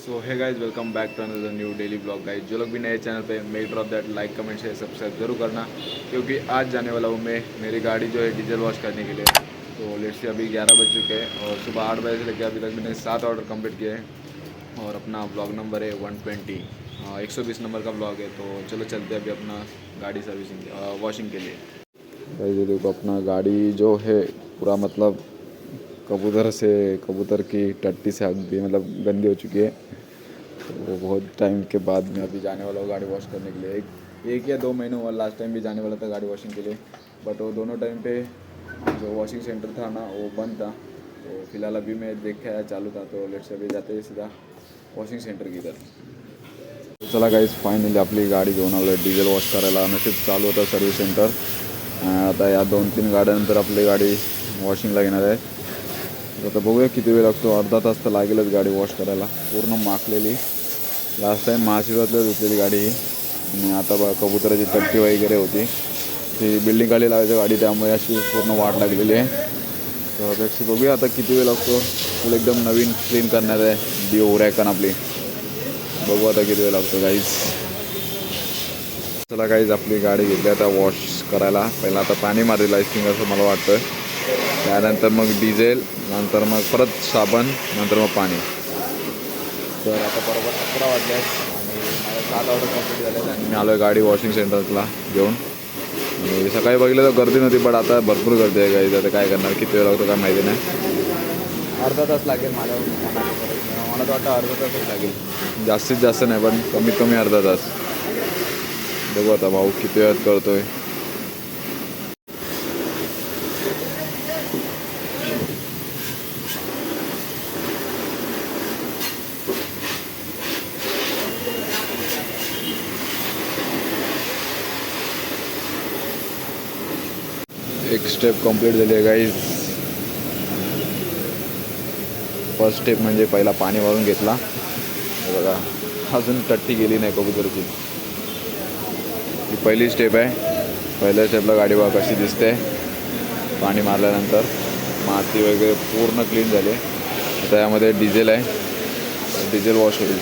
So है guys, welcome back to another new daily blog. Guys जो लोग भी नए चैनल पे, make drop that like comment share subscribe जरूर करना, क्योंकि आज जाने वाला हूँ मैं मेरी गाड़ी जो है डीजल वॉश करने के लिए। तो लेट से अभी 11 बज चुके हैं और सुबह 8 बजे से लेकर अभी तक मैंने 7 ऑर्डर कंप्लीट किए हैं और अपना ब्लॉग नंबर है 120, 120 नंबर का ब्लॉग है। तो चलो चलते हैं अभी अपना गाड़ी सर्विसिंग वॉशिंग के लिए। गाइज ये देखो, अपना गाड़ी जो है पूरा मतलब कबूतर की टट्टी से हक दी, मतलब गंदी हो चुकी है। तो वो बहुत टाइम के बाद मैं अभी जाने वाला हूँ गाड़ी वॉश करने के लिए। एक या 2 महीने हुआ, लास्ट टाइम भी जाने वाला था गाड़ी वॉशिंग के लिए, बट वो दोनों टाइम पे जो वॉशिंग सेंटर था ना वो बंद था। तो फिलहाल अभी मैं देखा है चालू था, तो लेट से अभी जाते हैं सीधा वॉशिंग सेंटर की तरफ। तो चला गाइस, फायनली आपली गाडी घेऊन आलो आहे डिझेल वॉश करायला. नशीब चालू होतं सर्व्हिस सेंटर. आता या 2-3 गाड्यानंतर आपली गाडी वॉशिंगला घेणार आहे. आता बघूया किती वेळ लागतो. अर्धा तास तर लागेलच गाडी वॉश करायला. पूर्ण माखलेली, लास्ट टाईम महाशिवरात्रीला धुतलेली गाडी ही. आणि आता बघा कबुतराची टट्टी वगैरे होती, ती बिल्डिंग खाली लावायची गाडी, त्यामुळे अशी पूर्ण वाट लागलेली आहे. तर अपेक्षा बघूया आता किती वेळ लागतो. फुल एकदम नवीन क्लीन करणार आहे डिओ रॅकन आपली. बघू आता किती वेळ लागतो गाईज. चला गाईज, आपली गाडी घेतली आता वॉश करायला. पहिला आता पाणी मारेल आयस्टिंग असं मला वाटतं, त्यानंतर मग डिझेल, नंतर मग परत साबण, नंतर मग पाणी. तर आता बरोबर 11 वाजले आणि माझ्या 7 ऑर्डर कंप्लीट झाल्या आणि मी आलो आहे गाडी वॉशिंग सेंटरला घेऊन. आणि सकाळी बघितलं तर गर्दी नव्हती, पण आता भरपूर गर्दी आहे गाईज. आता काय करणार, किती वेळ लागतो काय माहिती नाही. अर्धा तास लागेल मला तर वाटतं अर्धा तासच लागेल, जास्तीत जास्त नाही, पण कमीत कमी अर्धा तास. बघू आता भाऊ किती वेळात करतोय. एक स्टेप कंप्लीट झाली आहे गाईज. फर्स्ट स्टेप म्हणजे पहिला पाणी वाळून घेतला. बघा अजून टट्टी गेली नाही कबूतरची. ही पहिली स्टेप आहे. पहिल्या स्टेपला गाडी बघा कशी दिसते पाणी मारल्यानंतर. माती वगैरे पूर्ण क्लीन झाली. आता यामध्ये डिझेल आहे, डिझेल वॉश होईल.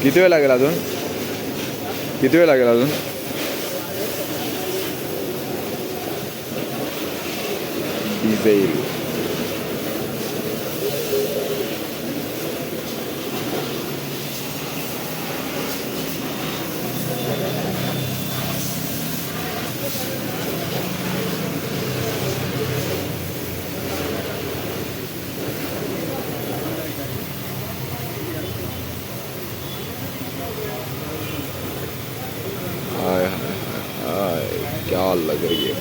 किती वेळ लागेल अजून, किती वेळ लागेल अजून. डिझेल हाय हाय हाय, क्या लग रही है.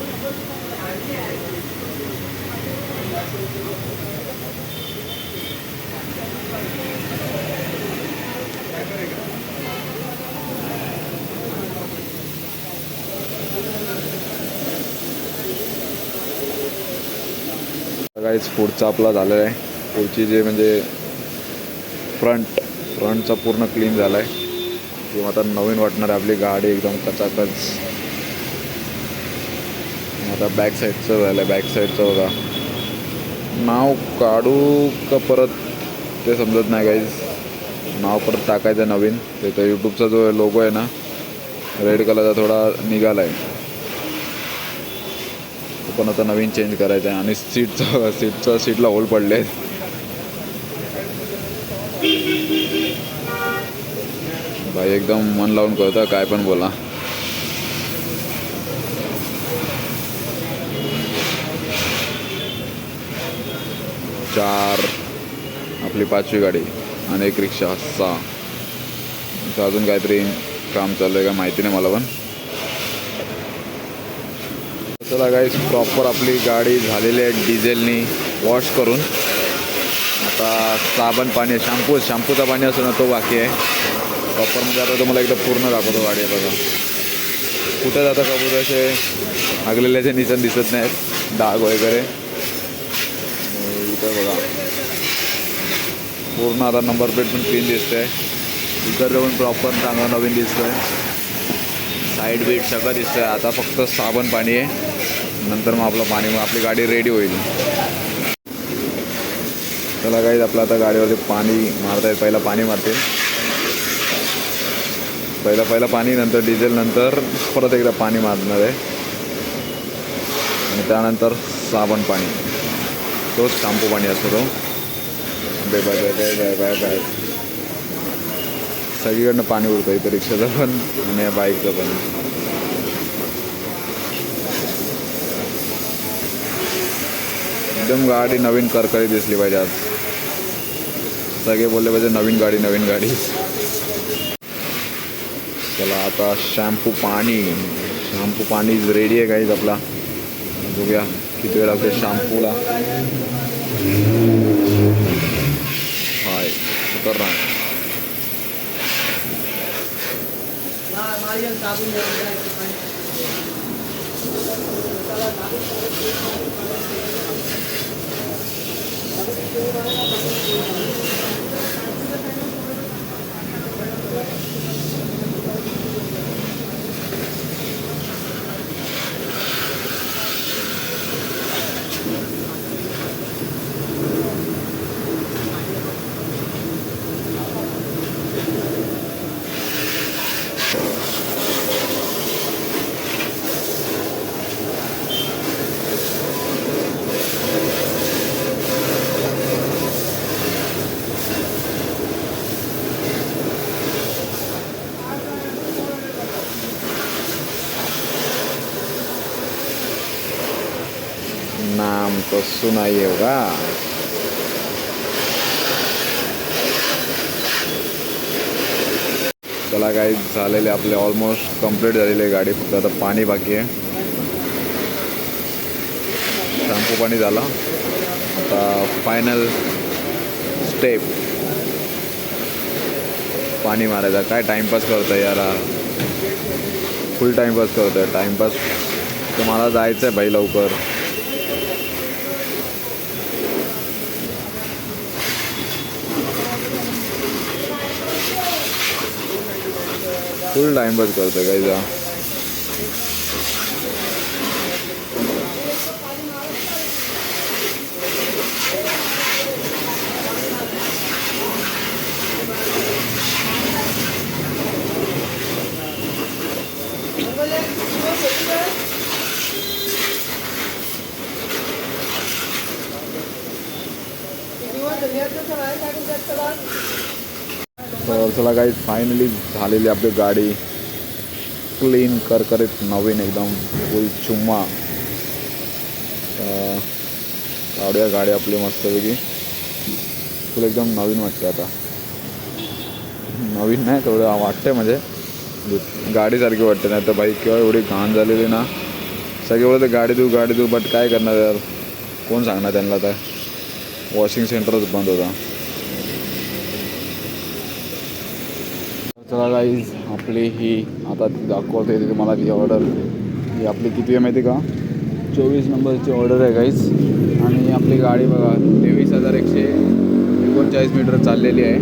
गाईज पुढचा आपला झालेला आहे. पुढची जे म्हणजे फ्रंटचा पूर्ण क्लीन झाला आहे. किंवा आता नवीन वाटणार आहे आपली गाडी एकदम कचाकच. आता बॅक साईडचं झालं आहे. बॅक साईडचं बघा, नाव काढू का परत ते समजत नाही गाईज. नाव परत टाकायचं नवीन. ते तर यूट्यूबचा जो लोगो आहे ना रेड कलरचा थोडा निघाला आहे, तो पण आता नवीन चेंज करायचा आहे. आणि सीटला होल पडले. भाई एकदम मन लावून करता, काय पण बोला. चार, आपली 5वी गाडी आणि एक रिक्षा 6. इथं अजून काहीतरी काम चालू आहे का माहिती नाही मला पण. चला गाईस, प्रॉपर आपली गाडी झालेली आहे डिझेलनी वॉश करून. आता साबण पाणी, शॅम्पूचा पाणी असतो ना तो बाकी आहे. प्रॉपर म्हणजे आता तुम्हाला एकदा पूर्ण दाखवतो गाडी. बघा कुठे जाता कबूतर असे हागलेल्याचे निशाण दिसत नाहीत, डाग वगैरे. इथं बघा पूर्ण आता नंबर प्लेट पण क्लीन दिसते. इतर पण प्रॉपर चांगला नवीन दिसतोय. साईड बीट सगळं दिसतंय. आता फक्त साबण पाणी आहे नंतर मग आपली गाडी रेडी होईल. चला गाईज आपलं आता गाडीवरती पाणी मारतायत. पहिला पाणी मारतील, पहिला पाणी, नंतर डिझेल, नंतर परत एकदा पाणी मारणार आहे आणि त्यानंतर साबण पाणी. तोच शॅम्पू पाणी असतो तो. बाय सगळीकडनं पाणी उडतं इथं, रिक्षाचं पण आणि बाईकचं पण. एकदम गाडी नवीन करकरी दिसली पाहिजे आज. सगळे बोलले पाहिजे नवीन गाडी. चला आता शॅम्पू पाणी रेडी आहे गाईज आपला. बघूया किती वेळ लागते शॅम्पूला. हाय खतरनाक. नाम तो सुनाई होगा. चला काही झालेले आपले ऑलमोस्ट कंप्लीट झालेली आहे गाडी. फक्त आता पाणी बाकी आहे. शॅम्पू पाणी झाला. आता फायनल स्टेप पाणी मारायचा. काय टाइमपास करतोय यार, फुल टाइमपास करतोय. टाइमपास तर मला जायचं आहे भाई लवकर. फुल टाइमपास करतोय काही जा. तर चला काही फायनली झालेली आपली गाडी क्लीन करकरीत नवीन एकदम फुल चुम्मा. काढूया गाडी आपली मस्तपैकी. फुल एकदम नवीन वाटते. आता नवीन नाही थोडं वाटते म्हणजे गाडीसारखी वाटते. नाही तर बाईक किंवा एवढी घाण झालेली ना. सगळे बोलते गाडी देऊ बट काय करणार यार, कोण सांगणार त्यांना. तर वॉशिंग सेंटरच बंद होता. चला गाईज आपली ही आता दाखवते तुम्हाला ती ऑर्डर. ही आपली किती आहे माहिती का, 24 नंबरची ऑर्डर आहे गाईज. आणि आपली गाडी बघा 23,139 मीटर चाललेली आहे.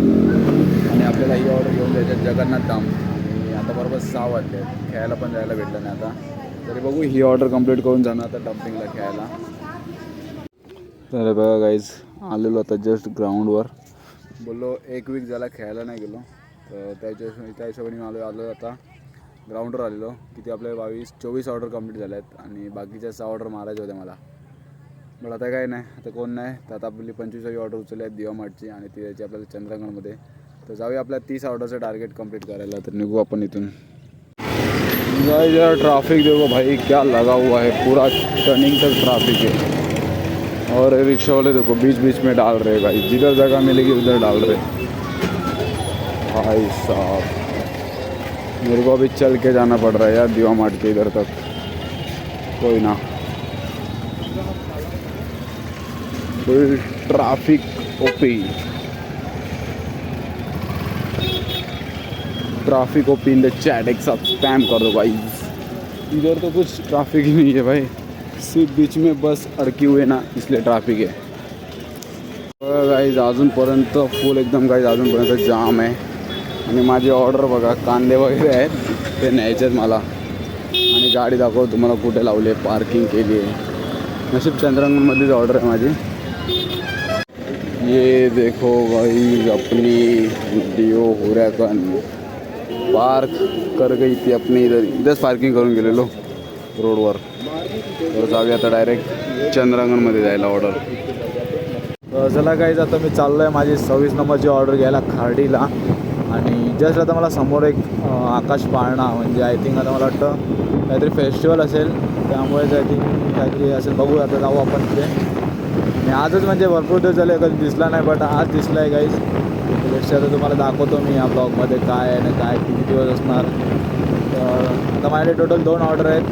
आणि आपल्याला ही ऑर्डर घेऊन जायचं जगन्नाथ धाम. आणि आता बरोबर 6 वाजले. खेळायला पण जायला भेटलं नाही आता. तरी बघू ही ऑर्डर कंप्लीट करून जाणार आता डम्पिंगला खेळायला. तर बघा गाईज आलेलो आता जस्ट ग्राउंडवर. बोललो 1 वीक झाला खेळायला नाही गेलो. तर त्या हिशोबाने आलो आता ग्राउंडवर आलेलो. किती आपले 24 ऑर्डर कंप्लीट झाल्या आहेत. आणि बाकीच्या 6 ऑर्डर मारायच्या होत्या मला. बट आता काय नाही, आता कोण नाही. तर आता आपली 25वी ऑर्डर उचलली आहे दिवा मार्टची. आणि ती यायची आपल्याला चंद्रगडमध्ये. तर जाऊया आपल्या 30 ऑर्डरचं टार्गेट कंप्लीट करायला. तर निघू आपण इथून. यार ट्रैफिक देखो भाई क्या लगा हुआ है, पूरा टर्निंग तक ट्रैफिक है. और रिक्शा वाले देखो बीच में डाल रहे भाई, जिधर जगह मिलेगी उधर डाल रहे भाई साहब. मेरे को अभी चल के जाना पड़ रहा है यार दीवा मार्ट के इधर तक. कोई ना, फुल traffic OP. Traffic OP in the chat. एक साथ स्पैम कर दो भाई. इधर तो कुछ ट्रैफिक ही नहीं है भाई, सिर्फ बीच में बस अडकी हुए ना इसलिए ट्रॅफिक आहे. गाईज अजूनपर्यंत फुल एकदम गाईज अजूनपर्यंत जाम आहे. आणि माझी ऑर्डर बघा कांदे वगैरे आहेत ते न्यायचे आहेत मला. आणि आणि गाडी दाखवतो तुम्हाला कुठे लावली आहे, पार्किंग केली आहे. नशीब चंद्रंगमध्येच ऑर्डर आहे माझी. ये देखो भाई अपनी वीडियो हो रहा पार्क कर गई थी अपनी इधरच पार्किंग करून गेलेलो रोडवर. तर जाऊया आता डायरेक्ट चंद्रांगणमध्ये जायला ऑर्डर. चला गाईज आता मी चाललो आहे माझी 26 नंबरची ऑर्डर घ्यायला खार्डीला. आणि जस्ट आता मला समोर एक आकाश पाळणा म्हणजे आय थिंक आता मला वाटतं काहीतरी फेस्टिवल असेल त्यामुळेच आय थिंक काहीतरी असेल. बघू आता जाऊ आपण तिथे. आणि आजच म्हणजे भरपूर दिवस झाले कधी दिसला नाही बट आज दिसला आहे गाईज. नेक्स्ट आता तुम्हाला दाखवतो मी या ब्लॉगमध्ये काय आहे ना काय किती दिवस असणार. तर आता माझ्याकडे टोटल 2 ऑर्डर आहेत.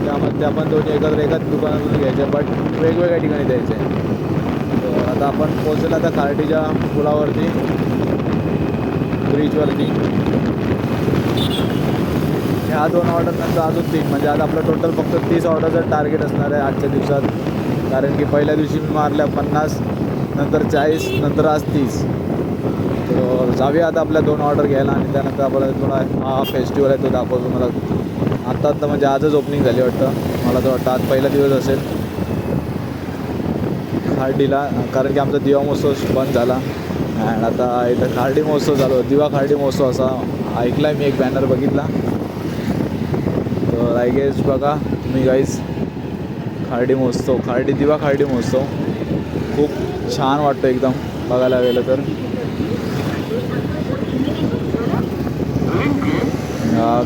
त्यामध्ये आपण दोन्ही एकाच दुकानातून घ्यायचे बट वेगवेगळ्या ठिकाणी द्यायचे. तर आता आपण पोहोचलो आता खार्डीच्या पुलावरती ब्रिजवरती. ह्या 2 ऑर्डर नंतर अजून 3 म्हणजे आज आपलं टोटल फक्त 30 ऑर्डरचं टार्गेट असणार आहे आजच्या दिवसात. कारण की पहिल्या दिवशी मी मारल्या 50, नंतर 40, नंतर आज 30. तर जाऊया आता आपल्या 2 ऑर्डर घ्यायला आणि त्यानंतर आपल्याला थोडा हा फेस्टिवल आहे तो दाखवतो. मला आत्ता म्हणजे आजच ओपनिंग झाली वाटतं. मला तर वाटतं आज पहिला दिवस असेल खार्डीला. कारण की आमचा दिवा महोत्सव बंद झाला अँड आता इथं खार्डी महोत्सव चालू दिवा खार्डी महोत्सव असा ऐकला आहे मी, एक बॅनर बघितला. तर आय गेस बघा तुम्ही गाईज खार्डी महोत्सव, खार्डी दिवा खार्डी महोत्सव खूप छान वाटतं एकदम बघायला गेलं तर.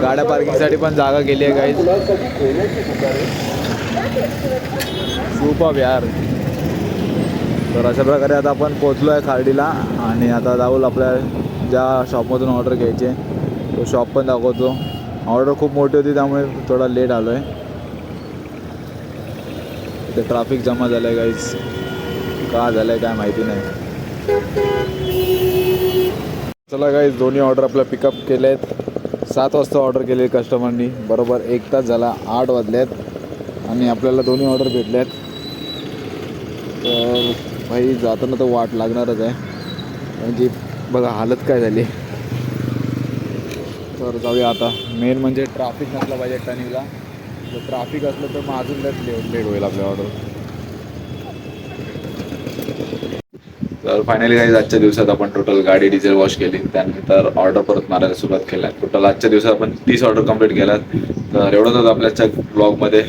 गाड्या पार्किंगसाठी पण जागा केली आहे गाईज. खूप यार. तर अशा प्रकारे आता आपण पोचलो आहे खार्डीला आणि आता जाऊ आपल्या ज्या शॉपमधून ऑर्डर घ्यायचे तो शॉप पण दाखवतो. ऑर्डर खूप मोठी होती त्यामुळे थोडा लेट आलो आहे. इथे ट्रॅफिक जमा झालं आहे गाईज. का झालं आहे काय माहिती नाही. चला गाईज दोन्ही ऑर्डर आपल्या पिकअप केले आहेत. 7 वाजता ऑर्डर केले कस्टमरनी. बरोबर 1 तास झाला, 8 वाजले आहेत आणि आपल्याला दोन्ही ऑर्डर भेटले आहेत. तर भाई जाताना तर वाट लागणारच आहे म्हणजे बघा हालत काय झाली. तर जाऊया आता. मेन म्हणजे ट्रॅफिक नसला पाहिजे टर्निंगला. जर ट्रॅफिक असलं तर मग अजून लेट होईल आपल्या ऑर्डर. तर फायनली काही आजच्या दिवसात आपण टोटल गाडी डिझेल वॉश केली. त्यानंतर ऑर्डर परत मारायला सुरुवात केल्या. टोटल आजच्या दिवसात आपण 30 ऑर्डर कंप्लीट केल्यात. तर एवढंच होतं आपल्याच्या ब्लॉगमध्ये.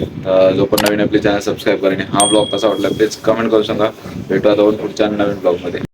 जो पण नवीन आपली चॅनल सबस्क्राईब करेन. हा ब्लॉग कसा वाटला तेच कमेंट करून सांगा. भेटू आता पुढच्या नवीन ब्लॉगमध्ये.